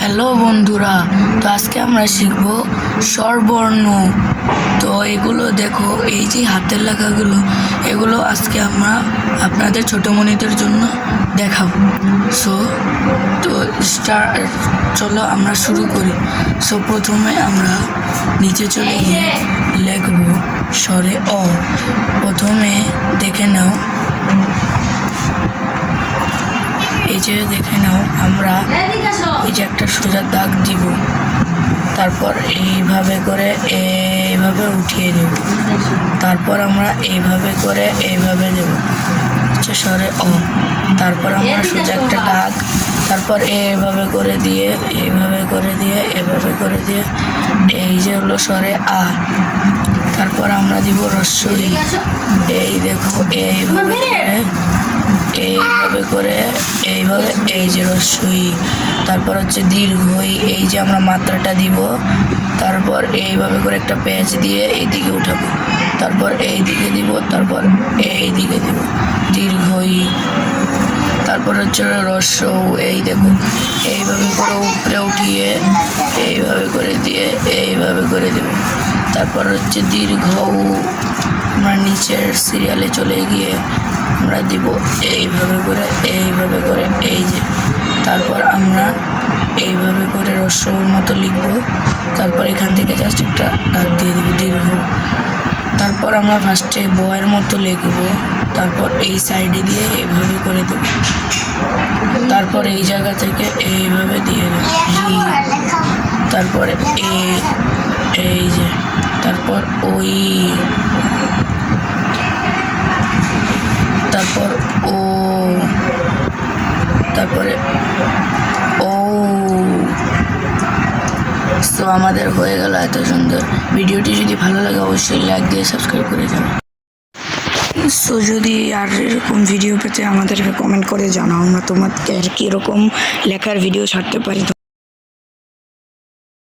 Hello বন্ধুরা, তো আজকে আমরা শিখব স্বরবর্ণ। তো এগুলো দেখো, এই যে হাতের লেখাগুলো, এগুলো আজকে আমরা আপনাদের ছোটমণিদের জন্য দেখাবো। চলো আমরা শুরু করি। প্রথমে আমরা নিচে চলে গিয়ে লিখব স্বরে অ। প্রথমে দেখে নাও, এই যে দেখে নাও, আমরা এই যে একটা সোজা দাগ দিব, তারপর এইভাবে করে এইভাবে উঠিয়ে দেব, তারপর আমরা এইভাবে করে এইভাবে দেব, হচ্ছে স্বরে অ। তারপর আমরা সোজা একটা দাগ, তারপর এইভাবে করে দিয়ে এইভাবে করে দিয়ে এভাবে করে দিয়ে এই যে হলো স্বরে আ। তারপর আমরা দিব রস্বই, এই দেখো এইভাবে করে এইভাবে এই যে রস্বই। তারপর হচ্ছে দীর্ঘই, এই যে আমরা মাত্রাটা দিব, তারপর এইভাবে করে একটা প্যাচ দিয়ে এইদিকে উঠাবো, তারপর এই দিকে দিব, তারপর এই দিকে দিব দীর্ঘই। তারপর হচ্ছে রস্যৌ, এই দেখো এইভাবে করে উপরে উঠিয়ে এইভাবে করে দিয়ে এইভাবে করে দেব। তারপর হচ্ছে দীর্ঘ, আমরা নিচের সিরিয়ালে চলে গিয়ে আমরা দিব এইভাবে করে এই যে। তারপর আমরা এইভাবে করে রস্যর মতো লিখব, তারপর এখান থেকে জাস্ট একটা দাগ দিয়ে দেবো দীর্ঘ। তারপর আমরা ফার্স্টে বয়ের মতো লিখব, তারপর এই সাইডে দিয়ে এইভাবে করে দেব, তারপর এই জায়গা থেকে এইভাবে দিয়ে দেব জি। তারপরে এই যে, তারপর ওই, তারপর ও, তারপরে ও। তো আমাদের হয়ে গেল এত সুন্দর। ভিডিওটি যদি ভালো লাগে অবশ্যই লাইক দিয়ে সাবস্ক্রাইব করে যাবে। সো যদি আর এরকম ভিডিও পেতে আমাদেরকে কমেন্ট করে জানাও, আমরা তোমাদের কীরকম লেখার ভিডিও ছাড়তে পারি।